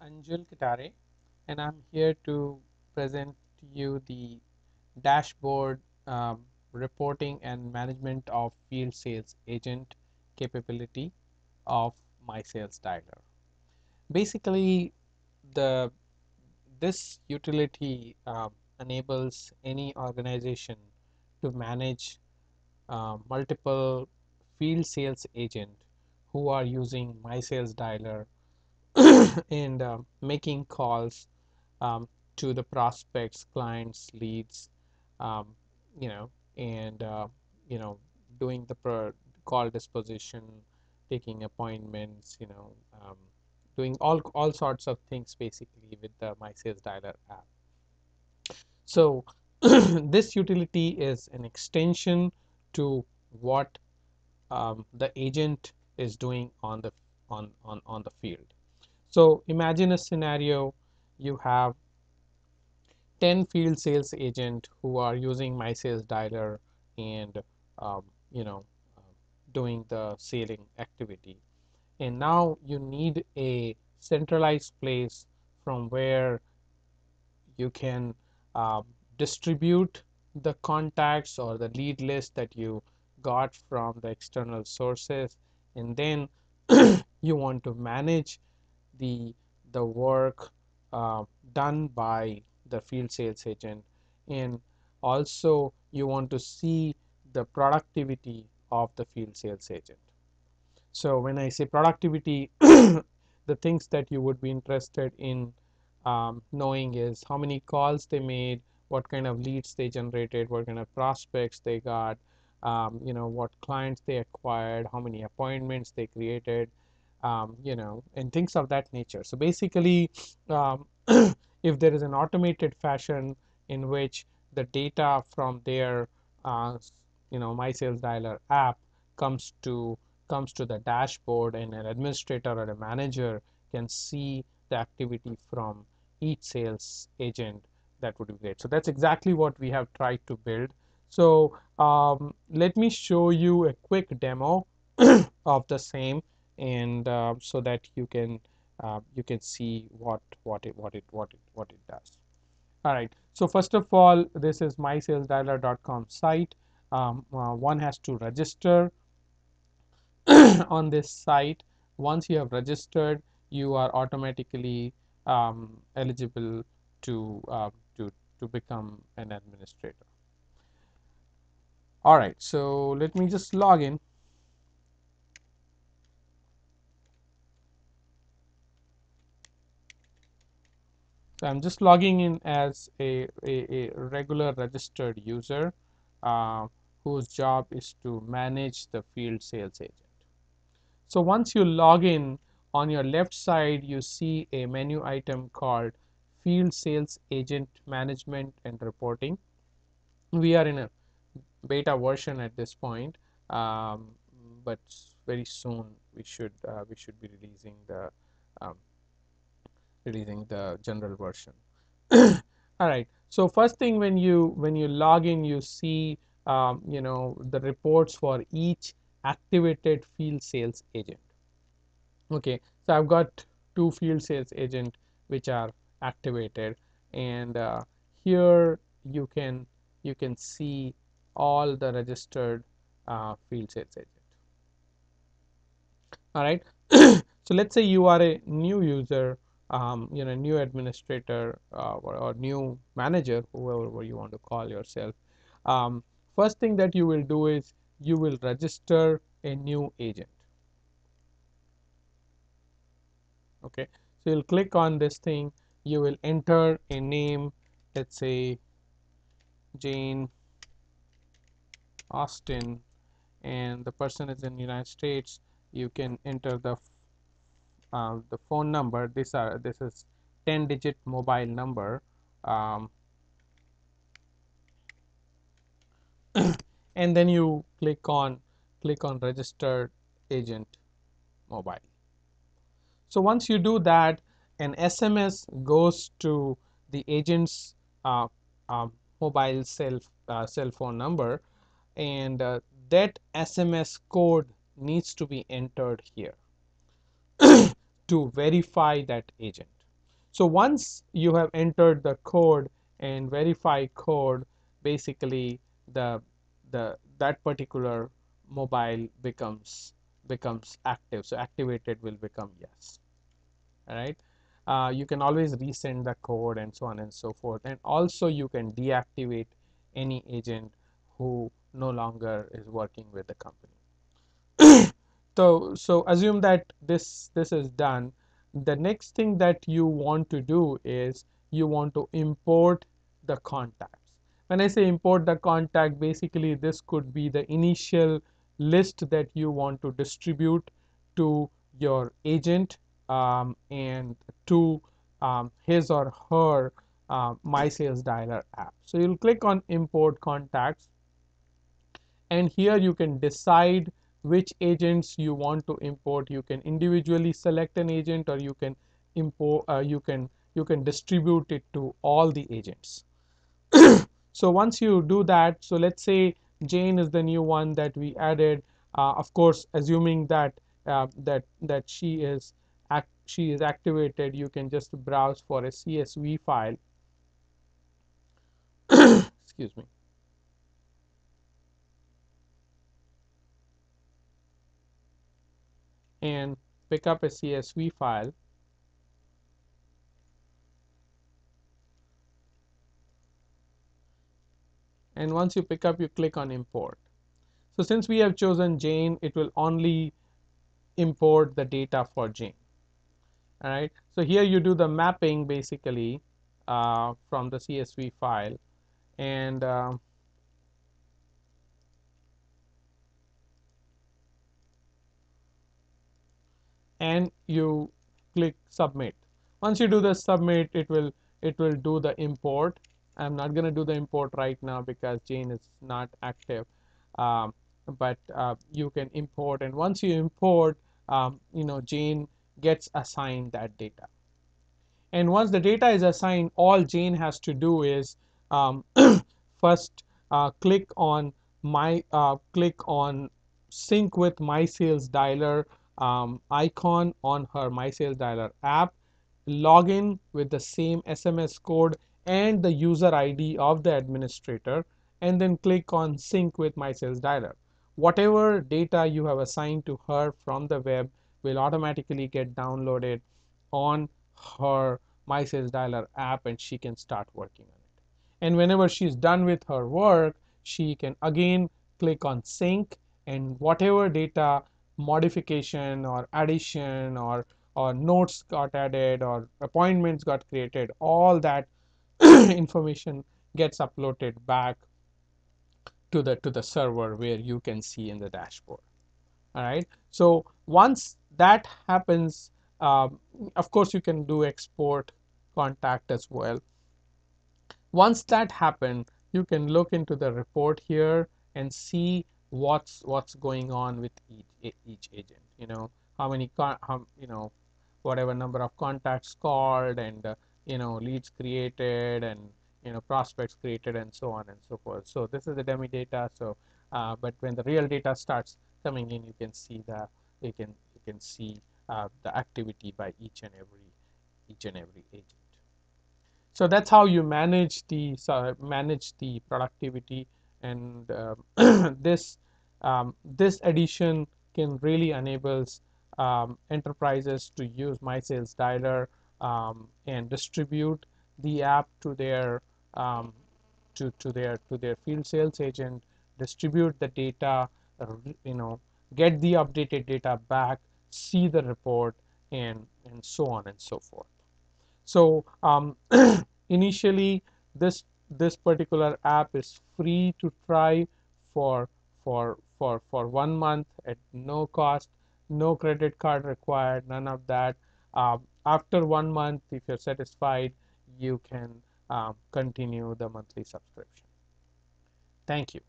Anjul Kitare, and I'm here to present to you the dashboard reporting and management of field sales agent capability of MySalesDialer. Basically, the this utility enables any organization to manage multiple field sales agent who are using MySalesDialer and making calls um, to the prospects, clients, leads, um, you know, and you know, doing the call disposition, taking appointments, doing all sorts of things basically with the MySalesDialer app. So this utility is an extension to what the agent is doing on the on the field. So imagine a scenario: you have 10 field sales agent who are using MySalesDialer and um, you know doing the selling activity, and now you need a centralized place from where you can uh, distribute the contacts or the lead list that you got from the external sources, and then you want to manage the the work uh, done by the field sales agent, and also you want to see the productivity of the field sales agent. So when I say productivity, the things that you would be interested in knowing is how many calls they made, what kind of leads they generated, what kind of prospects they got, what clients they acquired, how many appointments they created, and things of that nature. So basically, um, if there is an automated fashion in which the data from their MySalesDialer app comes to the dashboard, and an administrator or a manager can see the activity from each sales agent, that would be great. So that's exactly what we have tried to build. So let me show you a quick demo of the same, and so that you can see what it does. All right. So first of all, this is mysalesdialer.com site. One has to register on this site. Once you have registered, you are automatically eligible to to become an administrator. All right, so let me just log in. So I'm just logging in as a regular registered user uh, whose job is to manage the field sales agent. So once you log in, on your left side you see a menu item called Field Sales Agent Management and Reporting. We are in a beta version at this point, um, but very soon we should be um, releasing the general version. All right. So first thing, when you log in, you see the reports for each activated field sales agent. Okay, so I've got two field sales agent which are activated, and here you can see all the registered field sales agent. All right. So let's say you are a new user, new administrator, or new manager, whoever you want to call yourself. um, First thing that you will do is you will register a new agent. Okay, so you'll click on this thing, you will enter a name, let's say Jane Austin, and the person is in the United States. You can enter the phone number. This is 10-digit mobile number, um, and then you click on registered agent mobile. So once you do that, an SMS goes to the agent's uh, uh, mobile cell phone number, and that SMS code needs to be entered here to verify that agent. So once you have entered the code and verify code, basically the that particular mobile becomes active. So activated will become yes. All right. You can always resend the code and so on and so forth. And also you can deactivate any agent who no longer is working with the company. So assume that this is done. The next thing that you want to do is you want to import the contacts. When I say import the contact, basically this could be the initial list that you want to distribute to your agent, and to his or her MySalesDialer app. So you'll click on import contacts, and here you can decide which agents you want to import. You can individually select an agent, or you can import you can distribute it to all the agents. So once you do that, so let's say Jane is the new one that we added. Of course, assuming that she is activated, you can just browse for a CSV file. Excuse me. And pick up a CSV file. And once you pick up, you click on import. So since we have chosen Jane, it will only import the data for Jane. All right. So here you do the mapping basically from the CSV file, and you click submit. Once you do the submit, it will do the import. I'm not going to do the import right now because Jane is not active, um, but you can import, and once you import, Jane gets assigned that data. And once the data is assigned, all Jane has to do is first click on sync with MySalesDialer icon on her MySalesDialer app, log in with the same SMS code and the user ID of the administrator, and then click on sync with MySalesDialer. Whatever data you have assigned to her from the web will automatically get downloaded on her MySalesDialer app, and she can start working on it. And whenever she's done with her work, she can again click on sync, and whatever data modification or addition or notes got added or appointments got created, all that information gets uploaded back to the server where you can see in the dashboard. All right. So once that happens, um, of course you can do export contact as well. Once that happened, you can look into the report here and see what's going on with each agent. How many whatever number of contacts called, and leads created, and prospects created, and so on and so forth. So this is the dummy data. So but when the real data starts coming in, you can see the activity by each and every agent. So that's how you manage the productivity. And this addition can really enables enterprises to use MySalesDialer and distribute the app um, to their field sales agent, distribute the data, uh, you know get the updated data back, see the report, and so on and so forth. So initially, this particular app is free to try for 1 month at no cost, no credit card required, none of that. After 1 month, if you're satisfied, you can continue the monthly subscription. Thank you.